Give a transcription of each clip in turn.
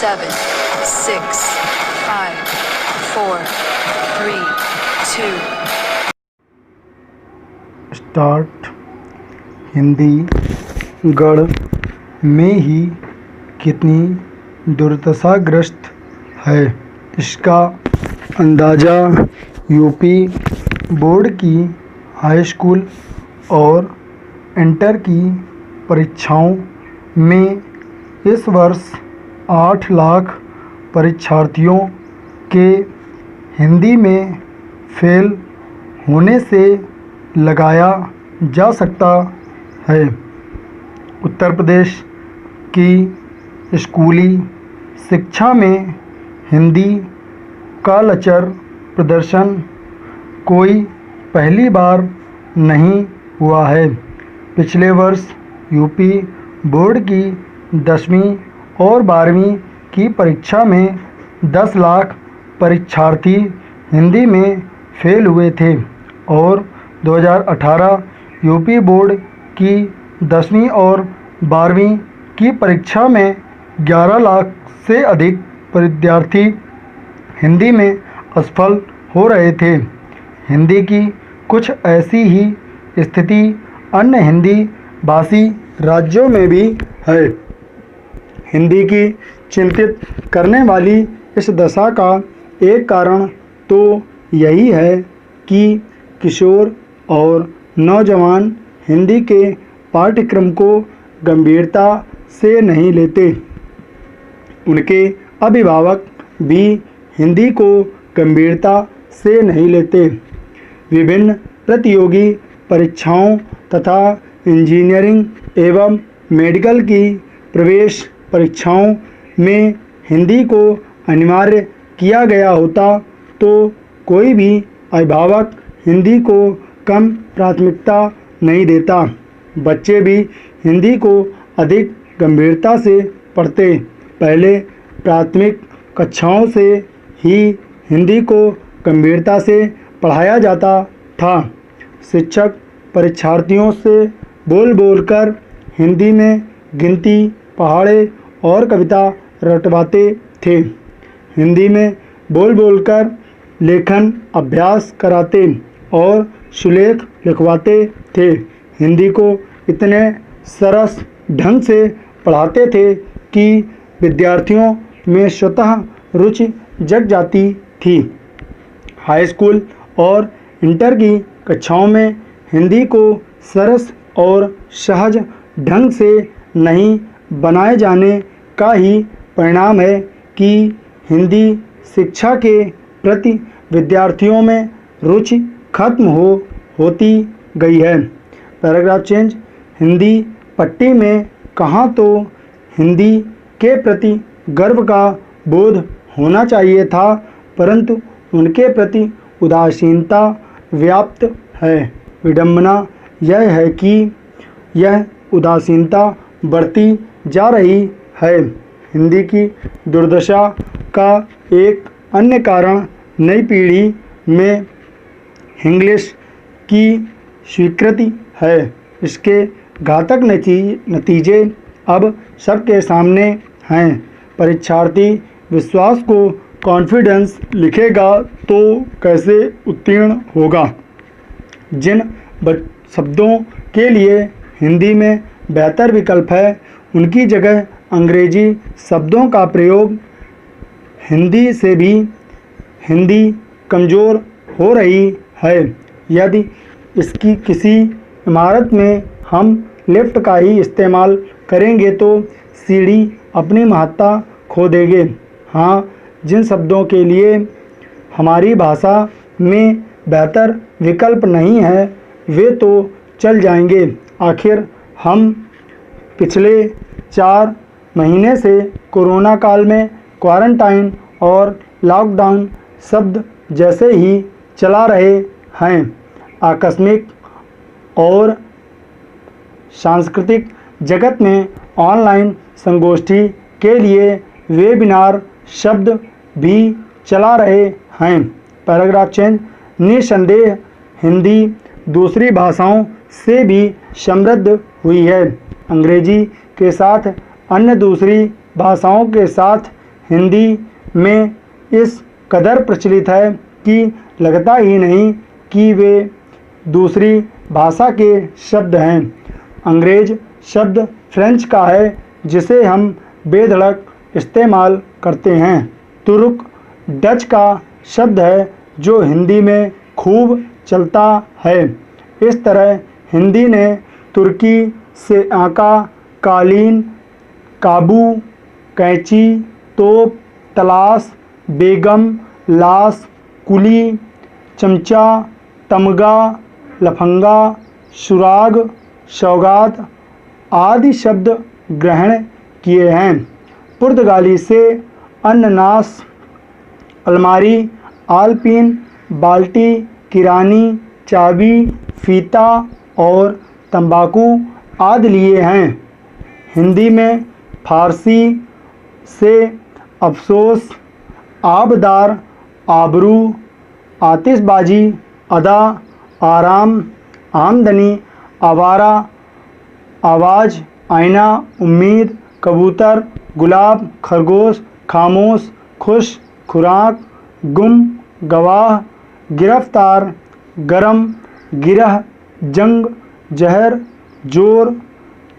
7, 6, 5, 4, 3, 2. Start. Hindi गढ़ में ही कितनी दुर्दशाग्रस्त है, इसका अंदाज़ा यूपी बोर्ड की हाई स्कूल और इंटर की परीक्षाओं में इस वर्ष 8 लाख परीक्षार्थियों के हिंदी में फेल होने से लगाया जा सकता है। उत्तर प्रदेश की स्कूली शिक्षा में हिंदी का लचर प्रदर्शन कोई पहली बार नहीं हुआ है। पिछले वर्ष यूपी बोर्ड की 10वीं और 12वीं की परीक्षा में 10 लाख परीक्षार्थी हिंदी में फेल हुए थे और 2018 यूपी बोर्ड की 10वीं और 12वीं की परीक्षा में 11 लाख से अधिक विद्यार्थी हिंदी में असफल हो रहे थे। हिंदी की कुछ ऐसी ही स्थिति अन्य हिंदी भाषी राज्यों में भी है। हिंदी की चिंतित करने वाली इस दशा का एक कारण तो यही है कि किशोर और नौजवान हिंदी के पाठ्यक्रम को गंभीरता से नहीं लेते। उनके अभिभावक भी हिंदी को गंभीरता से नहीं लेते। विभिन्न प्रतियोगी परीक्षाओं तथा इंजीनियरिंग एवं मेडिकल की प्रवेश परीक्षाओं में हिंदी को अनिवार्य किया गया होता तो कोई भी अभिभावक हिंदी को कम प्राथमिकता नहीं देता। बच्चे भी हिंदी को अधिक गंभीरता से पढ़ते। पहले प्राथमिक कक्षाओं से ही हिंदी को गंभीरता से पढ़ाया जाता था। शिक्षक परीक्षार्थियों से बोल बोलकर हिंदी में गिनती, पहाड़े और कविता रटवाते थे। हिंदी में बोल बोलकर लेखन अभ्यास कराते और सुलेख लिखवाते थे। हिंदी को इतने सरस ढंग से पढ़ाते थे कि विद्यार्थियों में स्वतः रुचि जग जाती थी। हाई स्कूल और इंटर की कक्षाओं में हिंदी को सरस और सहज ढंग से नहीं बनाए जाने का ही परिणाम है कि हिंदी शिक्षा के प्रति विद्यार्थियों में रुचि खत्म होती गई है। Paragraph change. हिंदी पट्टी में कहाँ तो हिंदी के प्रति गर्व का बोध होना चाहिए था, परंतु उनके प्रति उदासीनता व्याप्त है। विडंबना यह है कि यह उदासीनता बढ़ती जा रही है। हिंदी की दुर्दशा का एक अन्य कारण नई पीढ़ी में इंग्लिश की स्वीकृति है। इसके घातक नतीजे अब सबके सामने हैं। परीक्षार्थी विश्वास को कॉन्फिडेंस लिखेगा तो कैसे उत्तीर्ण होगा। जिन शब्दों के लिए हिंदी में बेहतर विकल्प है, उनकी जगह अंग्रेजी शब्दों का प्रयोग हिंदी से भी हिंदी कमज़ोर हो रही है। यदि इसकी किसी इमारत में हम लिफ्ट का ही इस्तेमाल करेंगे तो सीढ़ी अपनी महत्ता खो देंगे। हाँ, जिन शब्दों के लिए हमारी भाषा में बेहतर विकल्प नहीं है वे तो चल जाएंगे। आखिर हम पिछले 4 महीने से कोरोना काल में क्वारंटाइन और लॉकडाउन शब्द जैसे ही चला रहे हैं। आकस्मिक और सांस्कृतिक जगत में ऑनलाइन संगोष्ठी के लिए वेबिनार शब्द भी चला रहे हैं। Paragraph change. निसंदेह हिंदी दूसरी भाषाओं से भी समृद्ध हुई है। अंग्रेजी के साथ अन्य दूसरी भाषाओं के साथ हिंदी में इस कदर प्रचलित है कि लगता ही नहीं कि वे दूसरी भाषा के शब्द हैं। अंग्रेज शब्द फ्रेंच का है जिसे हम बेधड़क इस्तेमाल करते हैं। तुर्क डच का शब्द है जो हिंदी में खूब चलता है। इस तरह हिंदी ने तुर्की से आका, कालीन, काबू, कैंची, तोप, तलाश, बेगम, लाश, कुली, चमचा, तमगा, लफंगा, सुराग, सौगात आदि शब्द ग्रहण किए हैं। पुर्तगाली से अनन्नास, अलमारी, आलपीन, बाल्टी, किरानी, चाबी, फीता और तंबाकू आदि लिए हैं। हिंदी में फारसी से अफसोस, आबदार, आबरू, आतिशबाजी, अदा, आराम, आमदनी, आवारा, आवाज़, आईना, उम्मीद, कबूतर, गुलाब, खरगोश, खामोश, खुश, खुराक, गुम, गवाह, गिरफ्तार, गरम, गिरह, जंग, जहर, जोर,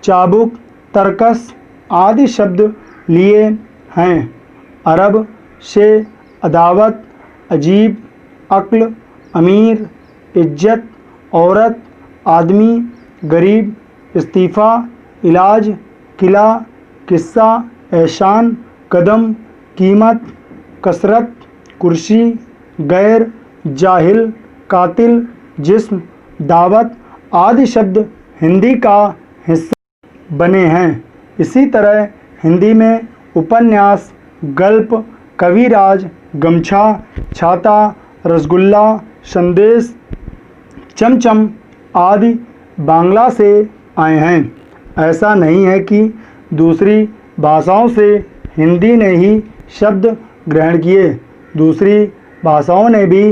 चाबुक, तरकस आदि शब्द लिए हैं। अरब से अदावत, अजीब, अक्ल, अमीर, इज्जत, औरत, आदमी, गरीब, इस्तीफ़ा, इलाज, किला, किस्सा, एहसान, कदम, कीमत, कसरत, कुर्सी, गैर, जाहिल, कातिल, जिस्म, दावत आदि शब्द हिंदी का हिस्सा बने हैं। इसी तरह हिंदी में उपन्यास, गल्प, कविराज, गमछा, छाता, रसगुल्ला, संदेश, चमचम आदि बांग्ला से आए हैं। ऐसा नहीं है कि दूसरी भाषाओं से हिंदी ने ही शब्द ग्रहण किए। दूसरी भाषाओं ने भी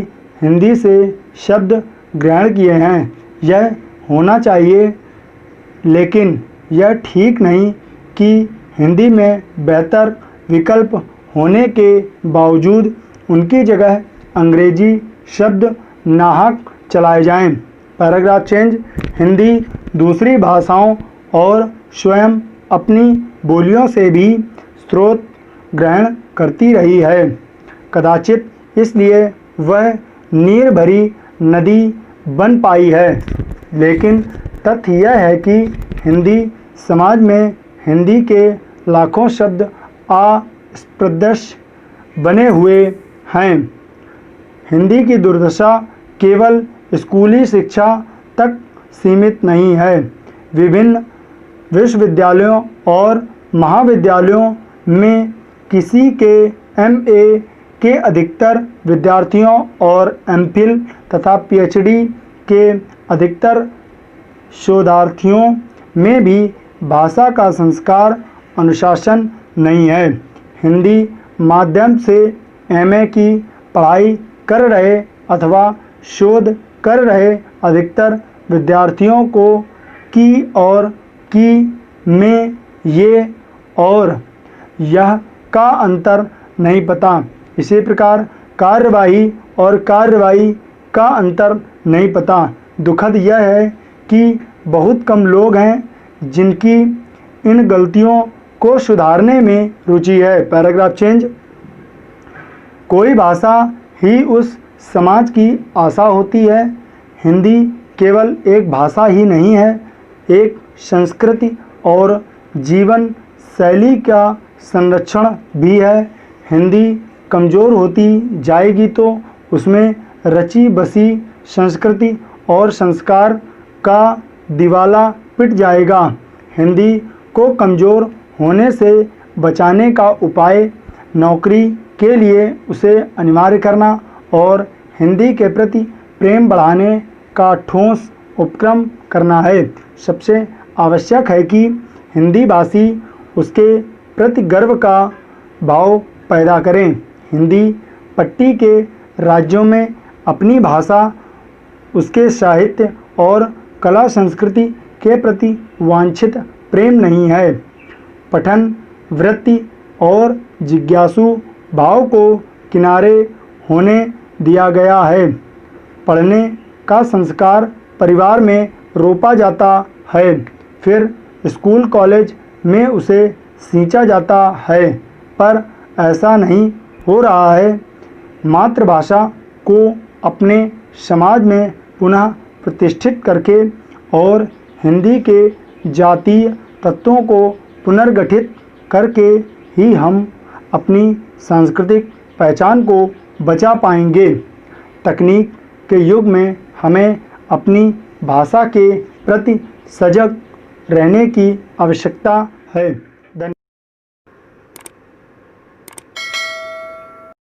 हिंदी से शब्द ग्रहण किए हैं। यह होना चाहिए, लेकिन यह ठीक नहीं कि हिंदी में बेहतर विकल्प होने के बावजूद उनकी जगह अंग्रेजी शब्द नाहक चलाए जाएं। Paragraph change. हिंदी दूसरी भाषाओं और स्वयं अपनी बोलियों से भी स्रोत ग्रहण करती रही है। कदाचित इसलिए वह नीर भरी नदी बन पाई है। लेकिन तथ्य यह है कि हिंदी समाज में हिंदी के लाखों शब्द अस्पृश्य बने हुए हैं। हिंदी की दुर्दशा केवल स्कूली शिक्षा तक सीमित नहीं है। विभिन्न विश्वविद्यालयों और महाविद्यालयों में किसी के एमए के अधिकतर विद्यार्थियों और एमफिल तथा पीएचडी के अधिकतर शोधार्थियों में भी भाषा का संस्कार अनुशासन नहीं है। हिंदी माध्यम से एमए की पढ़ाई कर रहे अथवा शोध कर रहे अधिकतर विद्यार्थियों को की और की में ये और यह का अंतर नहीं पता। इसी प्रकार कार्यवाही और कार्रवाई का अंतर नहीं पता। दुखद यह है कि बहुत कम लोग हैं जिनकी इन गलतियों को सुधारने में रुचि है। Paragraph change. कोई भाषा ही उस समाज की आशा होती है। हिंदी केवल एक भाषा ही नहीं है, एक संस्कृति और जीवन शैली का संरक्षण भी है। हिंदी कमज़ोर होती जाएगी तो उसमें रची बसी संस्कृति और संस्कार का दिवाला पिट जाएगा। हिंदी को कमज़ोर होने से बचाने का उपाय नौकरी के लिए उसे अनिवार्य करना और हिंदी के प्रति प्रेम बढ़ाने का ठोस उपक्रम करना है। सबसे आवश्यक है कि हिंदी भाषी उसके प्रति गर्व का भाव पैदा करें। हिंदी पट्टी के राज्यों में अपनी भाषा, उसके साहित्य और कला संस्कृति के प्रति वांछित प्रेम नहीं है। पठन वृत्ति और जिज्ञासु भाव को किनारे होने दिया गया है। पढ़ने का संस्कार परिवार में रोपा जाता है, फिर स्कूल कॉलेज में उसे सींचा जाता है, पर ऐसा नहीं हो रहा है। मातृभाषा को अपने समाज में पुनः प्रतिष्ठित करके और हिंदी के जातीय तत्वों को पुनर्गठित करके ही हम अपनी सांस्कृतिक पहचान को बचा पाएंगे। तकनीक के युग में हमें अपनी भाषा के प्रति सजग रहने की आवश्यकता है।